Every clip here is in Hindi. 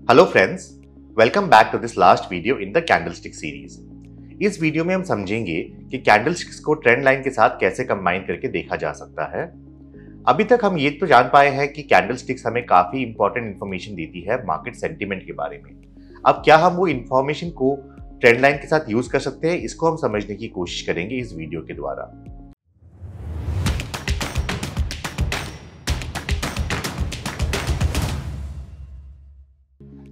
Hello friends, welcome back to this last video in the candlestick series. इस वीडियो में हम समझेंगे कि कैंडलस्टिक्स को ट्रेंड लाइन के साथ कैसे कंबाइन करके देखा जा सकता है। अभी तक हम ये तो जान पाए हैं कि कैंडलस्टिक्स हमें काफी इंपॉर्टेंट इंफॉर्मेशन देती है मार्केट सेंटीमेंट के बारे में। अब क्या हम वो इंफॉर्मेशन को ट्रेंड लाइन के साथ यूज कर सकते हैं, इसको हम समझने की कोशिश करेंगे इस वीडियो के द्वारा।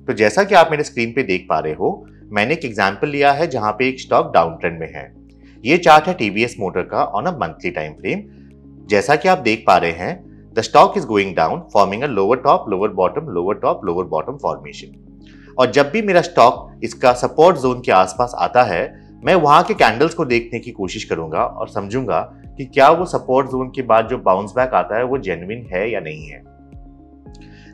तो जैसा कि आप मेरे स्क्रीन पे देख पा रहे हो, मैंने एक एग्जांपल लिया है जहां पे एक स्टॉक डाउन ट्रेंड में है। ये चार्ट है टीवीएस मोटर का on a monthly time frame. जैसा कि आप देख पा रहे हैं, the stock is going down forming a lower top lower bottom formation. और जब भी मेरा स्टॉक इसका सपोर्ट जोन के आसपास आता है, मैं वहां के कैंडल्स को देखने की कोशिश करूंगा और समझूंगा कि क्या वो सपोर्ट जोन के बाद जो बाउंस बैक आता है वो जेन्युइन है या नहीं है।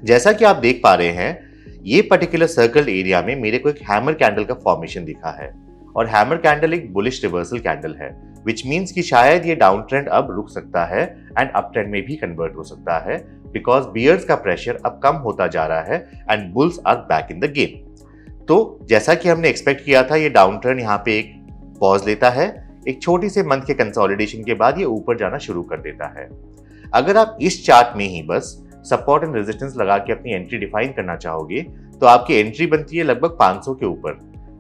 जैसा कि आप देख पा रहे हैं, ये पर्टिकुलर सर्कल एरिया में मेरे को एक हैमर कैंडल का फॉर्मेशन दिखा है और हैमर कैंडल एक बुलिश रिवर्सल कैंडल है, विच मीन्स कि शायद ये डाउन ट्रेंड अब रुक सकता है एंड अप ट्रेंड में भी कन्वर्ट हो सकता है, बिकॉज बियर्स का प्रेशर अब कम होता जा रहा है and bulls are back in the game. तो जैसा कि हमने एक्सपेक्ट किया था, ये डाउन ट्रेंड यहाँ पे एक पॉज लेता है। एक छोटी से मंथ के कंसोलिडेशन के बाद ये ऊपर जाना शुरू कर देता है। अगर आप इस चार्ट में ही बस सपोर्ट एंड रेजिस्टेंस लगा के अपनी एंट्री डिफाइन करना चाहोगे, तो आपकी एंट्री बनती है लगभग 500 के ऊपर।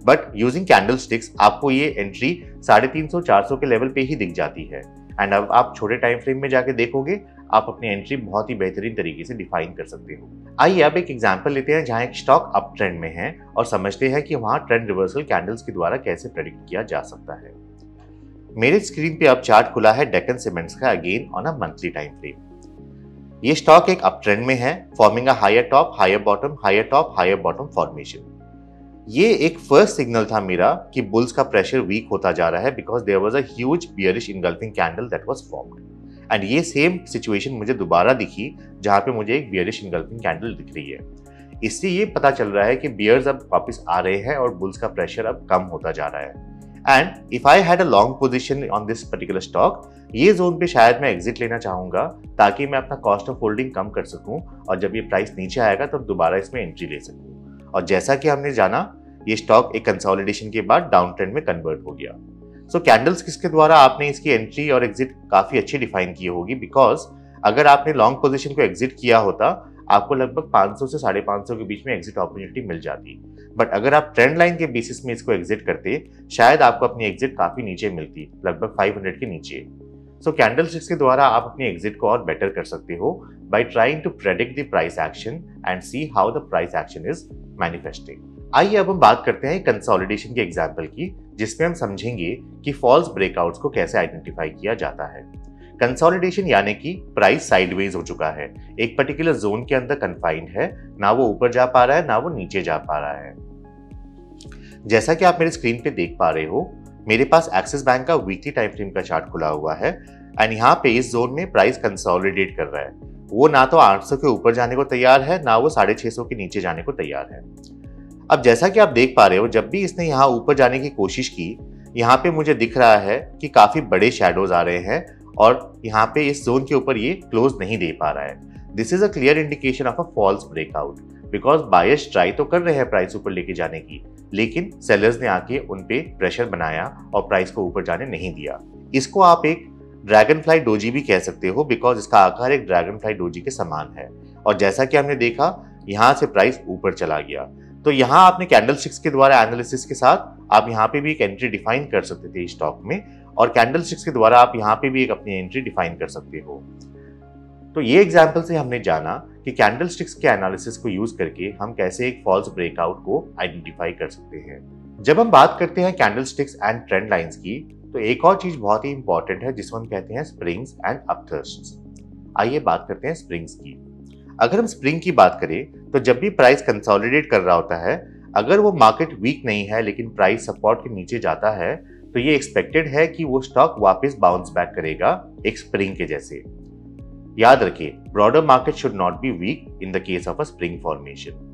बट यूजिंग कैंडलस्टिक्स आपको ये एंट्री 350-400 के लेवल पे ही दिख जाती है। एंड अब आप छोटे टाइम फ्रेम में जाके देखोगे, आप अपनी एंट्री बहुत ही बेहतरीन तरीके से डिफाइन कर सकते हो। आइए अब एक एग्जांपल लेते हैं जहां एक स्टॉक अप ट्रेंड में है और समझते हैं कि वहां ट्रेंड रिवर्सल कैंडल्स के द्वारा कैसे प्रेडिक्ट किया जा सकता है। मेरे स्क्रीन पे अब चार्ट खुला है डेक्कन सीमेंट्स का, again on a monthly time frame. ये स्टॉक एक अप ट्रेंड में है, forming a higher top higher bottom formation. ये एक फर्स्ट सिग्नल था मेरा कि बुल्स का प्रेशर वीक होता जा रहा है, because there was a huge bearish engulfing candle that was formed. And ये सेम सिचुएशन मुझे दोबारा दिखी जहां पे मुझे एक बियरिश इनगल्फिंग कैंडल दिख रही है। इससे ये पता चल रहा है कि बियर्स अब वापस आ रहे हैं और बुल्स का प्रेशर अब कम होता जा रहा है। And if I had a long position on this particular stock, ये जोन पे शायद मैं एग्जिट लेना चाहूंगा ताकि मैं अपना कॉस्ट ऑफ होल्डिंग कम कर सकूं और जब ये प्राइस नीचे आएगा तब दोबारा इसमें एंट्री ले सकूं। और जैसा कि हमने जाना, ये स्टॉक एक कंसोलिडेशन के बाद डाउन ट्रेंड में कन्वर्ट हो गया। सो कैंडल्स के द्वारा आपने इसकी एंट्री और एग्जिट काफी अच्छी डिफाइन की होगी, बिकॉज अगर आपने लॉन्ग पोजीशन को एग्जिट किया होता, आपको लगभग 500 से 550 के बीच में एग्जिट अपॉर्चुनिटी मिल जाती। बट अगर आप ट्रेंड लाइन के बेसिस में इसको एग्जिट करते, शायद आपको अपनी एग्जिट काफी नीचे मिलती, लगभग 500 के नीचे। सो कैंडलस्टिक्स के द्वारा आप अपनी एग्जिट को और बेटर कर सकते हो by trying to predict the price action and see how the price action is manifesting. आइए अब हम बात करते हैं कंसोलिडेशन के एग्जांपल की, जिसमें हम समझेंगे कि फॉल्स ब्रेकआउट्स को कैसे आइडेंटिफाई किया जाता है। कंसोलिडेशन यानी कि प्राइस साइडवेज हो चुका है, एक पर्टिकुलर जोन के अंदर कन्फाइंड है, ना वो ऊपर जा पा रहा है ना वो नीचे जा पा रहा है। जैसा कि आप मेरे स्क्रीन पे देख पा रहे हो, मेरे पास एक्सिस बैंक का वीकली टाइम फ्रेम का चार्ट खुला हुआ है एंड यहाँ पे इस जोन में प्राइस कंसोलिडेट कर रहा है। वो ना तो 800 के ऊपर जाने को तैयार है, ना वो 650 के नीचे जाने को तैयार है। अब जैसा कि आप देख पा रहे हो, जब भी इसने यहाँ ऊपर जाने की कोशिश की, यहाँ पे मुझे दिख रहा है कि काफी बड़े शैडोज आ रहे हैं और यहाँ पे इस जोन के ऊपर ये क्लोज नहीं दे पा रहा है। This is a clear indication of a false breakout, because buyers try तो कर रहे हैं प्राइस ऊपर लेके जाने की, लेकिन सेलर्स ने आके उन पे प्रेशर बनाया और प्राइस को ऊपर जाने नहीं दिया। इसको आप एक ड्रैगन फ्लाई डोजी भी कह सकते हो, बिकॉज इसका आकार एक ड्रैगन फ्लाई डोजी के समान है। और जैसा कि हमने देखा, यहाँ से प्राइस ऊपर चला गया। तो यहाँ आपने कैंडलस्टिक्स के द्वारा एनालिसिस के साथ आप यहाँ पे भी एक एंट्री डिफाइन कर सकते थे स्टॉक में, और कैंडलस्टिक्स के द्वारा आप यहाँ पे भी एक अपनी एंट्री डिफाइन कर सकते हो। तो ये एग्जाम्पल से हमने जाना कि कैंडलस्टिक्स के एनालिसिस को यूज करके हम कैसे एक फॉल्स ब्रेकआउट को आइडेंटिफाई कर सकते हैं। जब हम बात करते हैं कैंडलस्टिक्स एंड ट्रेंड लाइंस की, तो एक और चीज बहुत ही इंपॉर्टेंट है जिसको हम कहते हैं स्प्रिंग्स एंड अपथ्रस्ट्स। आइए बात करते हैं स्प्रिंग्स की। अगर हम स्प्रिंग की बात करें, तो जब भी प्राइस कंसोलिडेट कर रहा होता है, अगर वो मार्केट वीक नहीं है लेकिन प्राइस सपोर्ट के नीचे जाता है, तो ये एक्सपेक्टेड है कि वो स्टॉक वापस बाउंस बैक करेगा एक स्प्रिंग के जैसे। याद रखिए, broader market should not be weak in the case of a spring formation.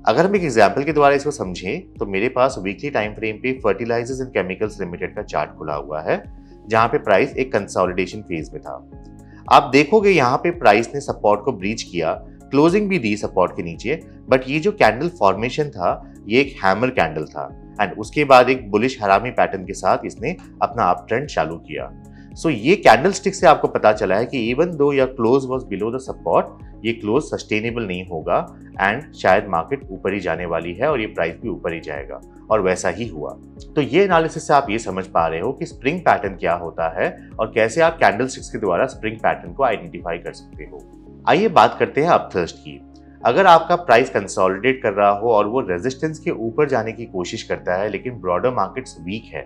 अगर हम एक एग्जाम्पल के द्वारा इसको समझें, तो मेरे पास वीकली टाइम फ्रेम पे फर्टिलाइजर्स एंड केमिकल्स लिमिटेड का चार्ट खुला हुआ है, जहां पे प्राइस एक कंसोलिडेशन फेज में था। आप देखोगे यहाँ पे प्राइस ने सपोर्ट को ब्रीच किया, क्लोजिंग भी दी सपोर्ट के नीचे, बट ये जो कैंडल फॉर्मेशन था ये एक हैमर कैंडल था एंड उसके बाद एक बुलिश हरामी पैटर्न के साथ इसने अपना अप ट्रेंड चालू किया। सो ये कैंडल स्टिक से आपको पता चला है कि इवन दो या close was below the support, ये क्लोज सस्टेनेबल नहीं होगा एंड शायद मार्केट ऊपर ही जाने वाली है और ये प्राइस भी ऊपर ही जाएगा, और वैसा ही हुआ। तो ये एनालिसिस से आप ये समझ पा रहे हो कि स्प्रिंग पैटर्न क्या होता है और कैसे आप कैंडल स्टिक्स के द्वारा स्प्रिंग पैटर्न को आइडेंटिफाई कर सकते हो। आइए बात करते हैं अपथर्स्ट की। अगर आपका प्राइस कंसोलिडेट कर रहा हो और वो रेजिस्टेंस के ऊपर जाने की कोशिश करता है लेकिन ब्रॉडर मार्केट्स वीक है,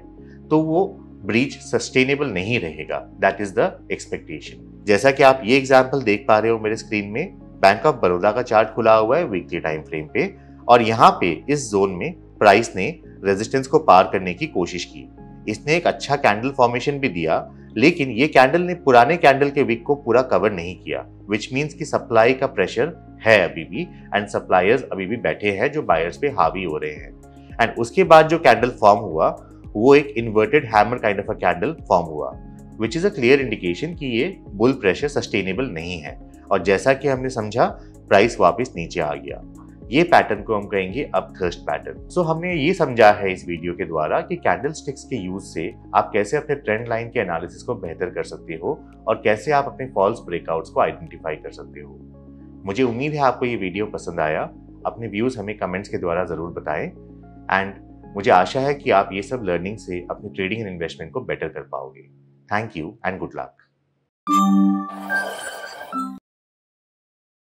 तो वो ब्रीच सस्टेनेबल नहीं रहेगा। That is the expectation. जैसा कि आप ये एग्जांपल देख पा रहे हो मेरे स्क्रीन में, बैंक ऑफ बड़ौदा का चार्ट खुला हुआ है वीकली टाइम फ्रेम पे, और यहाँ पे इस जोन में प्राइस ने रेजिस्टेंस को पार करने की कोशिश की। इसने एक अच्छा कैंडल फॉर्मेशन भी दिया, लेकिन ये कैंडल ने पुराने कैंडल के विक को पूरा कवर नहीं किया, विच मीन्स कि सप्लाई का प्रेशर है अभी भी एंड सप्लायर्स अभी भी बैठे हैं जो बायर्स पे हावी हो रहे हैं। एंड उसके बाद जो कैंडल फॉर्म हुआ वो एक inverted hammer kind of a candle form हुआ, which is a clear indication कि ये बुल प्रेशर सस्टेनेबल नहीं है। और जैसा कि हमने समझा, प्राइस वापस नीचे आ गया। ये पैटर्न को हम कहेंगे अपथर्स्ट पैटर्न। सो हमने ये समझा है इस वीडियो के द्वारा कि कैंडल स्टिक्स के यूज से आप कैसे अपने ट्रेंड लाइन के एनालिसिस को बेहतर कर सकते हो और कैसे आप अपने फॉल्स ब्रेकआउट्स को आइडेंटिफाई कर सकते हो। मुझे उम्मीद है आपको ये वीडियो पसंद आया। अपने व्यूज हमें कमेंट्स के द्वारा जरूर बताएं एंड मुझे आशा है कि आप ये सब लर्निंग से अपनी ट्रेडिंग एंड इन्वेस्टमेंट को बेटर कर पाओगे। Thank you and good luck.